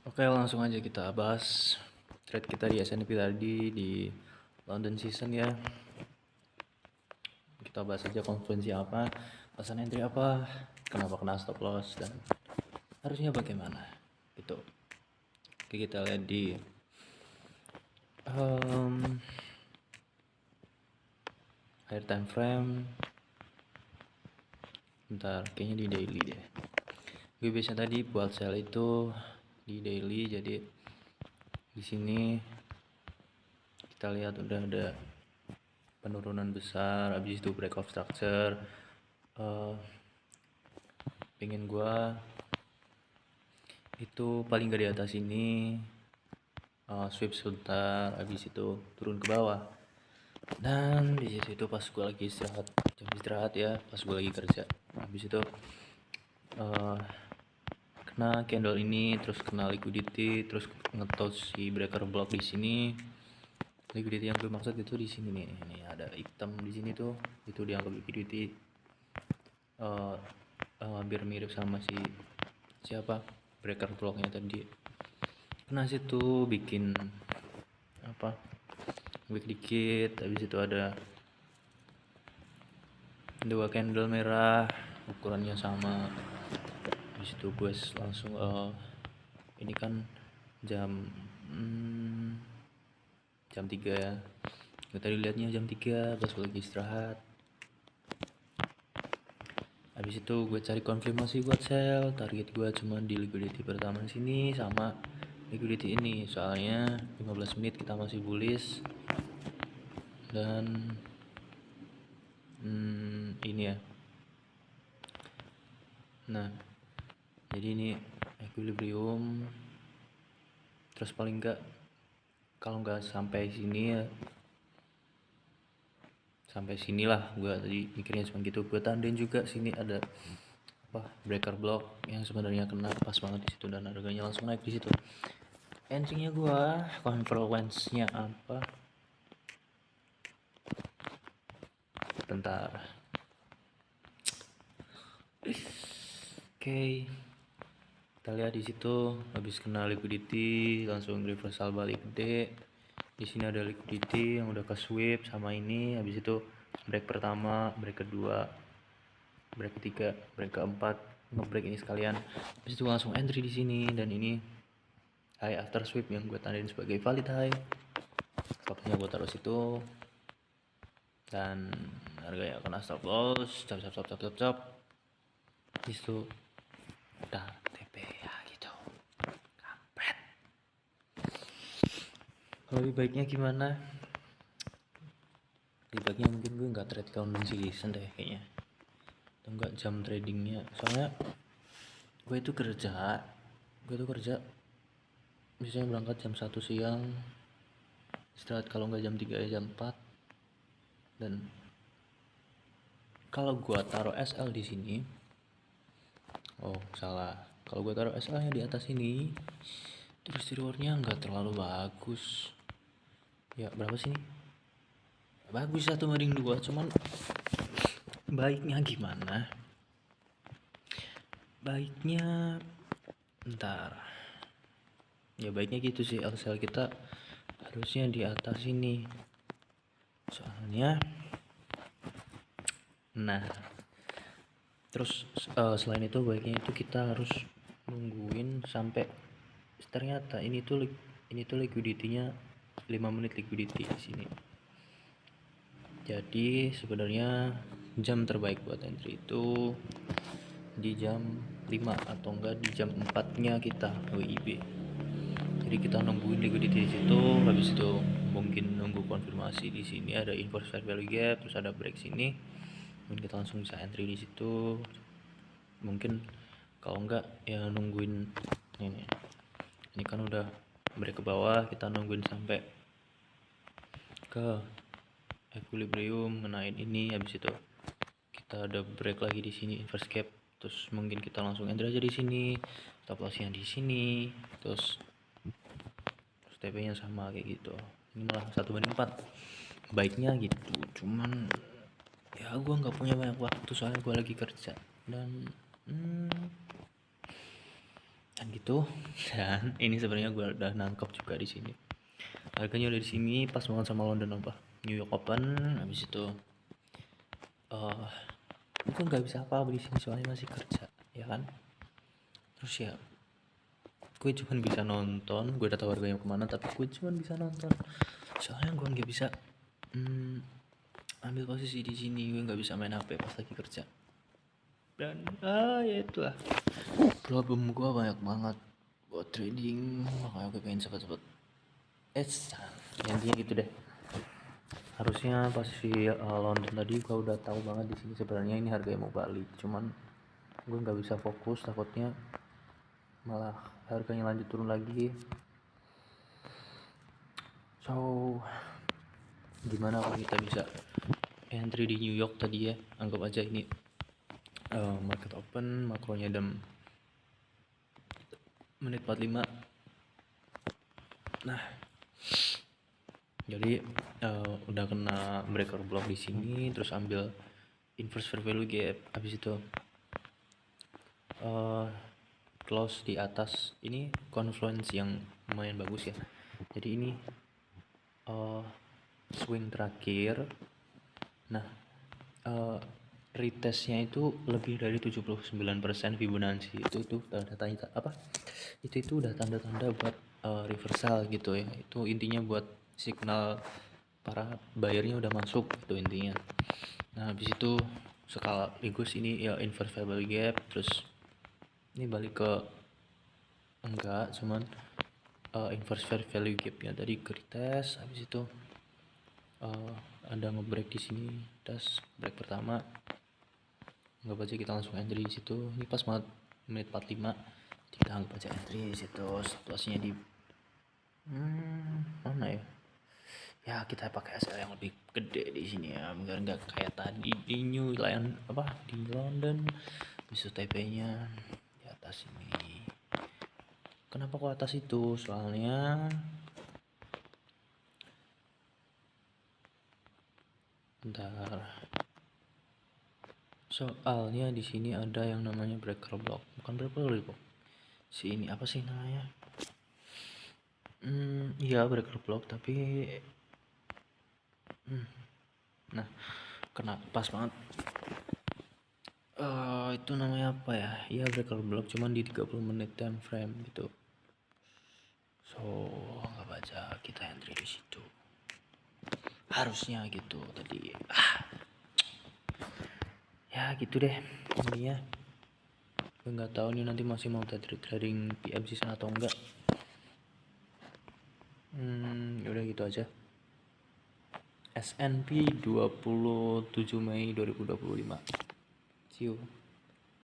Oke, langsung aja kita bahas trade kita di S&P tadi di London Season ya. Kita bahas aja konferensi apa, pesan entry apa, kenapa kena stop loss, dan harusnya bagaimana gitu. Oke, kita lihat di higher time frame. Bentar, kayaknya di daily deh. Gue biasanya tadi buat sell itu di daily, jadi di sini kita lihat udah ada penurunan besar, habis itu break of structure. Pengen gua itu paling gak di atas ini, sweep sebentar, habis itu turun ke bawah. Dan di situ itu pas gua lagi istirahat, jam istirahat ya, pas gua lagi kerja, habis itu kena candle ini, terus kena liquidity, terus nge-touch si breaker block di sini. Liquidity yang gue maksud itu di sini nih, ini ada hitam di sini tuh, itu dianggap liquidity. Hampir mirip sama si siapa breaker blocknya tadi. Kena situ bikin apa, weak dikit, habis itu ada dua candle merah ukurannya sama, habis itu gue langsung ini kan jam 3 ya, gue tadi liatnya jam 3 pas gue lagi istirahat. Habis itu gue cari konfirmasi buat sell, target gue cuma di liquidity pertama sini sama liquidity ini, soalnya 15 menit kita masih bullish. Dan ini ya, nah jadi ini equilibrium, terus paling enggak kalau nggak sampai sini ya sampai sinilah, gue tadi mikirnya cuma gitu. Gue tandain juga sini ada apa, breaker block yang sebenarnya kena pas banget di situ dan harganya langsung naik di situ. Entry-nya gue confluence-nya apa, bentar. Oke, kita lihat di situ habis kena liquidity langsung reversal balik gede. Di sini ada liquidity yang udah ke sweep sama ini, habis itu break pertama, break kedua, break ketiga, break keempat, ngebreak ini sekalian. Habis itu langsung entry di sini, dan ini high after sweep yang gue tandain sebagai valid high. Stopnya gue taruh situ, dan harganya kena stop loss, cap. Habis itu udah TP ya gitu, kampret. Kalau lebih baiknya gimana? Lebih baiknya mungkin gue nggak trade London Season deh kayaknya, atau enggak jam tradingnya, soalnya gue tuh kerja biasanya berangkat jam 1 siang, istirahat kalau nggak jam 3 ya jam 4. Dan kalau gue taruh SL di sini, oh salah, kalau gue taruh SL nya di atas ini, terus rewardnya nggak terlalu bagus ya. Berapa sih ini? Bagus 1/2, cuman baiknya gimana? Baiknya ntar ya, baiknya gitu sih, LCL kita harusnya di atas ini soalnya. Nah terus selain itu baiknya itu kita harus nungguin sampai ternyata ini tuh liquidity-nya 5 menit liquidity di sini. Jadi sebenarnya jam terbaik buat entry itu di jam 5 atau enggak di jam 4-nya kita WIB. Jadi kita nungguin liquidity di situ, habis itu mungkin nunggu konfirmasi di sini ada inverse fair value gap, terus ada break sini, mungkin kita langsung bisa entry di situ. Mungkin kalau enggak ya nungguin ini kan udah break ke bawah, kita nungguin sampai ke equilibrium, ngenain ini, habis itu kita ada break lagi di sini inverse gap, terus mungkin kita langsung entry aja di sini, stop loss-nya di sini, terus TP-nya sama kayak gitu. Ini malah 1/4 baiknya gitu, cuman ya gue nggak punya banyak waktu soalnya gue lagi kerja. Dan dan gitu. Dan ini sebenarnya gue udah nangkep juga di sini, harganya udah di sini pas banget sama London apa New York Open. Habis itu eh gue nggak bisa apa di sini soalnya masih kerja ya kan. Terus ya gue cuman bisa nonton, gue udah tahu harganya kemana tapi gue cuman bisa nonton soalnya gue nggak bisa ambil posisi di sini, gue nggak bisa main HP pas lagi kerja. Dan ya itulah, problem gue banyak banget buat trading, makanya gue pengen cepet-cepet ya intinya gitu deh. Harusnya pas si London tadi gue udah tahu banget di sini sebenarnya ini harganya mau balik, cuman gue nggak bisa fokus takutnya malah harganya lanjut turun lagi. So gimana kalau kita bisa entry di New York tadi ya, anggap aja ini market open, makronya dan menit 45. Nah jadi udah kena breaker block di sini, terus ambil inverse fair value gap, habis itu close di atas ini confluence yang lumayan bagus ya. Jadi ini swing terakhir. Nah retestnya itu lebih dari 79% Fibonacci. Itu tanda-tanda apa, itu udah tanda-tanda buat reversal gitu ya. Itu intinya buat signal para buyernya udah masuk itu intinya. Nah habis itu sekaligus ini ya inverse fair value gap, terus ini balik ke enggak cuman inverse fair value gapnya tadi ke retest. Habis itu ada ngebreak di sini, das break pertama nggak baca, kita langsung entry di situ. Ini pas banget menit 45, kita anggap aja entry di situ. Situasinya di mana ya, ya kita pakai SL yang lebih gede di sini ya biar nggak kayak tadi di New Lion apa di London. Bisa TP nya di atas ini. Kenapa kok atas itu? Soalnya bentar, soalnya di sini ada yang namanya breaker block, bukan breaker block si ini apa sih namanya, iya breaker block tapi nah kena pas banget. Itu namanya apa ya, iya breaker block cuman di 30 menit time frame gitu. So nggak baca, kita entry di situ harusnya gitu tadi. Ya gitu deh intinya. Gue nggak tahu nih nanti masih mau trading PM season atau enggak. Udah gitu aja. SNP 27 Mei 2025. See you.